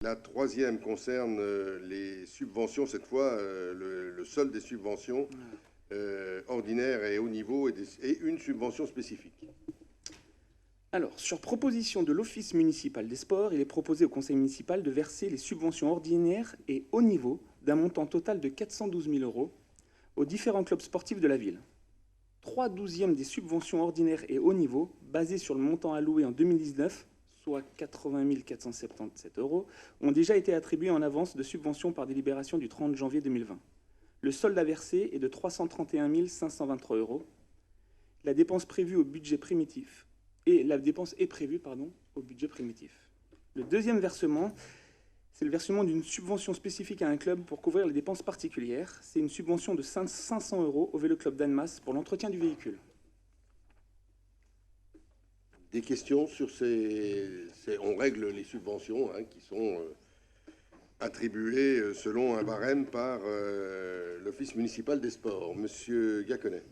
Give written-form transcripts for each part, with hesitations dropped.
La troisième concerne les subventions, cette fois le solde des subventions ordinaires et haut niveau et une subvention spécifique. Alors, sur proposition de l'Office municipal des sports, il est proposé au conseil municipal de verser les subventions ordinaires et haut niveau d'un montant total de 412 000 € aux différents clubs sportifs de la ville. 3/12 des subventions ordinaires et haut niveau, basées sur le montant alloué en 2019, soit 80 477 €, ont déjà été attribuées en avance de subventions par délibération du 30 janvier 2020. Le solde à verser est de 331 523 €. La dépense prévue au budget primitif la dépense est prévue au budget primitif. Le deuxième versement, c'est le versement d'une subvention spécifique à un club pour couvrir les dépenses particulières. C'est une subvention de 500 € au Vélo Club d'Annemasse pour l'entretien du véhicule. Des questions sur on règle les subventions qui sont attribuées selon un barème par l'Office municipal des sports. Monsieur Gacquenet.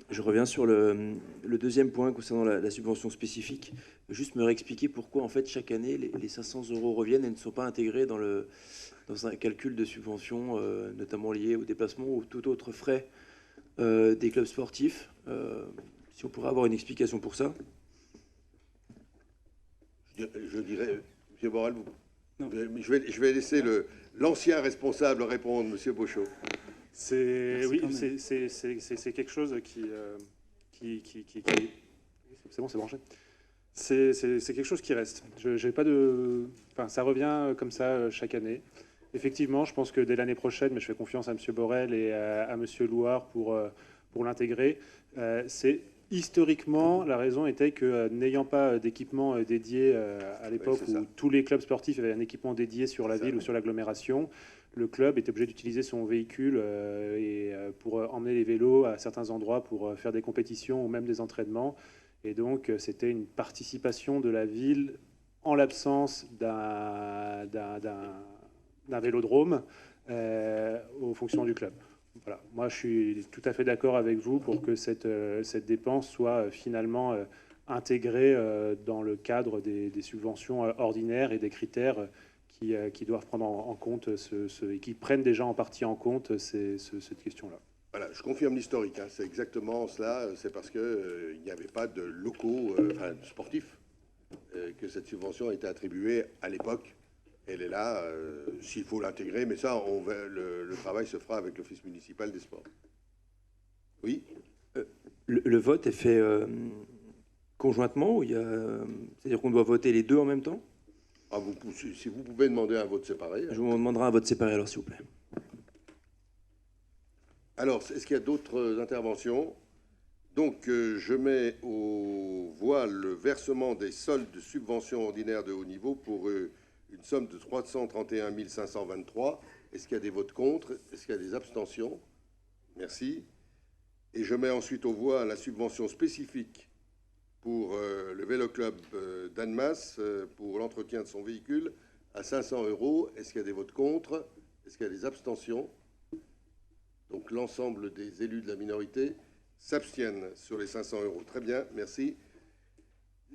Je reviens sur le deuxième point concernant la subvention spécifique. Juste me réexpliquer pourquoi, en fait, chaque année, les 500 € reviennent et ne sont pas intégrés dans un calcul de subvention, notamment lié au déplacement ou tout autre frais des clubs sportifs. Si on pourrait avoir une explication pour ça. Je dirais, M. Borel, je vais laisser l'ancien responsable répondre, M. Beauchot. C'est quelque chose qui c'est bon, c'est branché. C'est quelque chose qui reste. J'ai pas de, enfin, ça revient comme ça chaque année. Effectivement, je pense que dès l'année prochaine, mais je fais confiance à M. Borel et à M. Louard pour l'intégrer. Historiquement, la raison était que n'ayant pas d'équipement dédié à l'époque où tous les clubs sportifs avaient un équipement dédié sur la ville ou sur l'agglomération, le club était obligé d'utiliser son véhicule pour emmener les vélos à certains endroits pour faire des compétitions ou même des entraînements. Et donc, c'était une participation de la ville en l'absence d'un vélodrome aux fonctions du club. Voilà. Moi, je suis tout à fait d'accord avec vous pour que cette dépense soit finalement intégrée dans le cadre des subventions ordinaires et des critères qui doivent prendre en compte et qui prennent déjà en partie en compte cette question-là. Voilà, je confirme l'historique. C'est exactement cela. C'est parce qu'il n'y avait pas de locaux sportifs que cette subvention a été attribuée à l'époque. Elle est là, s'il faut l'intégrer, mais ça, le travail se fera avec l'Office municipal des sports. Oui. Le vote est fait conjointement, c'est-à-dire qu'on doit voter les deux en même temps? Si vous pouvez demander un vote séparé. Je vous demanderai un vote séparé alors, s'il vous plaît. Alors, est-ce qu'il y a d'autres interventions? Donc, je mets aux voix le versement des soldes de subventions ordinaires de haut niveau pour une somme de 331 523. Est-ce qu'il y a des votes contre? Est-ce qu'il y a des abstentions? Merci. Et je mets ensuite aux voix la subvention spécifique pour le Vélo Club d'Annemasse pour l'entretien de son véhicule à 500 €. Est-ce qu'il y a des votes contre? Est-ce qu'il y a des abstentions? Donc l'ensemble des élus de la minorité s'abstiennent sur les 500 €. Très bien, merci.